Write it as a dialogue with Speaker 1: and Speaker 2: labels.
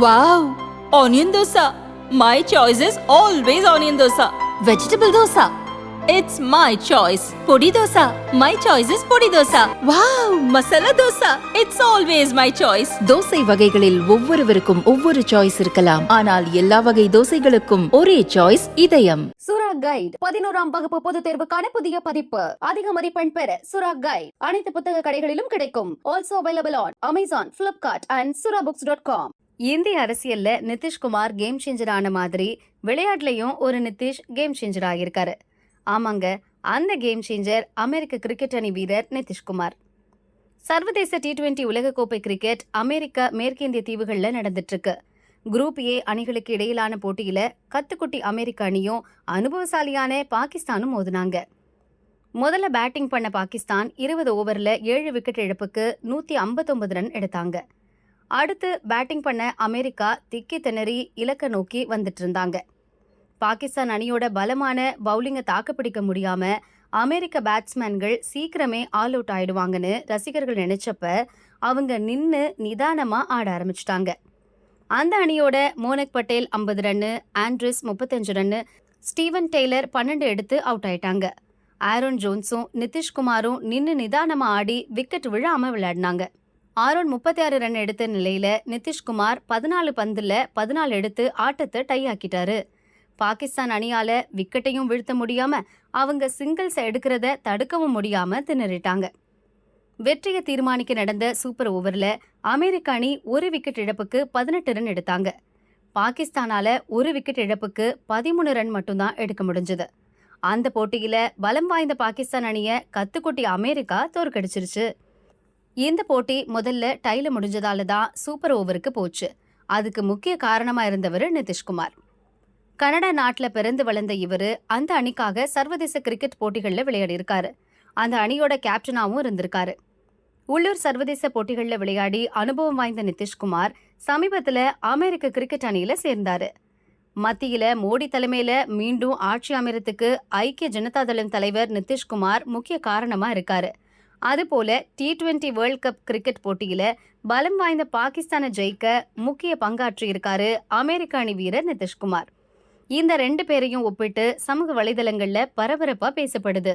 Speaker 1: Wow! Onion dosa. My choice is always onion dosa.
Speaker 2: Vegetable dosa.
Speaker 1: It's my choice. Podi dosa. My choice is podi dosa. Wow! Masala dosa. It's always my choice.
Speaker 2: Dosa வகைகளில் ஒவ்வொருவருக்கும் ஒவ்வொரு choice இருக்கலாம், ஆனால் எல்லா வகை தோசைகளுக்கும் ஒரே choice இதயம்.
Speaker 3: சுரா கைட் 11ஆம் வகுப்பு பொதுத் தேர்வுக்கான புதிய பதிப்பு. அதிக மதிப்பெண் பெற சுரா கைட் அனைத்து புத்தக கடைகளிலும் கிடைக்கும். Also available on Amazon, Flipkart and surabooks.com. இந்திய அரசியல்ல நிதிஷ்குமார் கேம் சேஞ்சர் ஆன மாதிரி விளையாட்டுலயும் ஒரு நிதிஷ் கேம் சேஞ்சர் ஆகியிருக்காரு. ஆமாங்க, அந்த கேம் சேஞ்சர் அமெரிக்க கிரிக்கெட் அணி வீரர் நிதிஷ்குமார். சர்வதேச T20 உலகக்கோப்பை கிரிக்கெட் அமெரிக்க மேற்கிந்திய தீவுகள்ல நடந்துட்டு இருக்கு. குரூப் ஏ அணிகளுக்கு இடையிலான போட்டியில கத்துக்குட்டி அமெரிக்க அணியும் அனுபவசாலியான பாகிஸ்தானும் மோதினாங்க. முதல்ல பேட்டிங் பண்ண பாகிஸ்தான் 20 ஓவர்ல 7 விக்கெட் இழப்புக்கு 159 ரன் எடுத்தாங்க. அடுத்து பேட்டிங் பண்ண அமெரிக்கா திக்கி திணறி இலக்க நோக்கி வந்துட்டு இருந்தாங்க. பாகிஸ்தான் அணியோட பலமான பவுலிங்கை தாக்குப்பிடிக்க முடியாம அமெரிக்க பேட்ஸ்மேன்கள் சீக்கிரமே ஆல் அவுட் ஆயிடுவாங்கன்னு ரசிகர்கள் நினைச்சப்ப அவங்க நின்னு நிதானமா ஆட ஆரம்பிச்சிட்டாங்க. அந்த அணியோட Monank Patel 50 run, Andries 35 run, Steven Taylor 12 எடுத்து அவுட் ஆயிட்டாங்க. ஆரோன் ஜோன்ஸும் நிதிஷ்குமாரும் நின்னு நிதானமா ஆடி விக்கெட் விழாம விளையாடினாங்க. ஆரோன் 36 ரன் எடுத்த நிலையில நிதிஷ்குமார் 14 பந்துல 14 எடுத்து ஆட்டத்தை டை ஆக்கிட்டாரு. பாகிஸ்தான் அணியால விக்கெட்டையும் வீழ்த்த முடியாம அவங்க சிங்கிள்ஸ் எடுக்கிறத தடுக்கவும் முடியாம திணறிட்டாங்க. வெற்றியை தீர்மானிக்க நடந்த சூப்பர் ஓவர்ல அமெரிக்க அணி ஒரு விக்கெட் இழப்புக்கு 18 ரன் எடுத்தாங்க. பாகிஸ்தானால ஒரு விக்கெட் இழப்புக்கு 13 ரன் மட்டும்தான் எடுக்க முடிஞ்சது. அந்த போட்டியில பலம் வாய்ந்த பாகிஸ்தான் அணிய கத்துக்குட்டி அமெரிக்கா தோற்கடிச்சிருச்சு. இந்த போட்டி முதல்ல டைல முடிஞ்சதால தான் சூப்பர் ஓவருக்கு போச்சு. அதுக்கு முக்கிய காரணமா இருந்தவர் நிதிஷ்குமார். கனடா நாட்டில் பிறந்து வளர்ந்த இவர் அந்த அணிக்காக சர்வதேச கிரிக்கெட் போட்டிகளில் விளையாடி இருக்காரு. அந்த அணியோட கேப்டனாகவும் இருந்திருக்காரு. உள்ளூர் சர்வதேச போட்டிகளில் விளையாடி அனுபவம் வாய்ந்த நிதிஷ்குமார் சமீபத்தில் அமெரிக்க கிரிக்கெட் அணியில சேர்ந்தாரு. மத்தியில மோடி தலைமையில மீண்டும் ஆட்சி அமைறதுக்கு ஐக்கிய ஜனதாதளம் தலைவர் நிதிஷ்குமார் முக்கிய காரணமா இருக்காரு. அதுபோல T20 வேர்ல்ட் கப் கிரிக்கெட் போட்டியில பலம் வாய்ந்த பாகிஸ்தானை ஜெயிக்க முக்கிய பங்காற்றி இருக்காரு அமெரிக்க அணி வீரர் நிதிஷ்குமார். இந்த 2 பேரையும் ஒப்பிட்டு சமூக வலைதளங்கள்ல பரபரப்பா பேசப்படுது.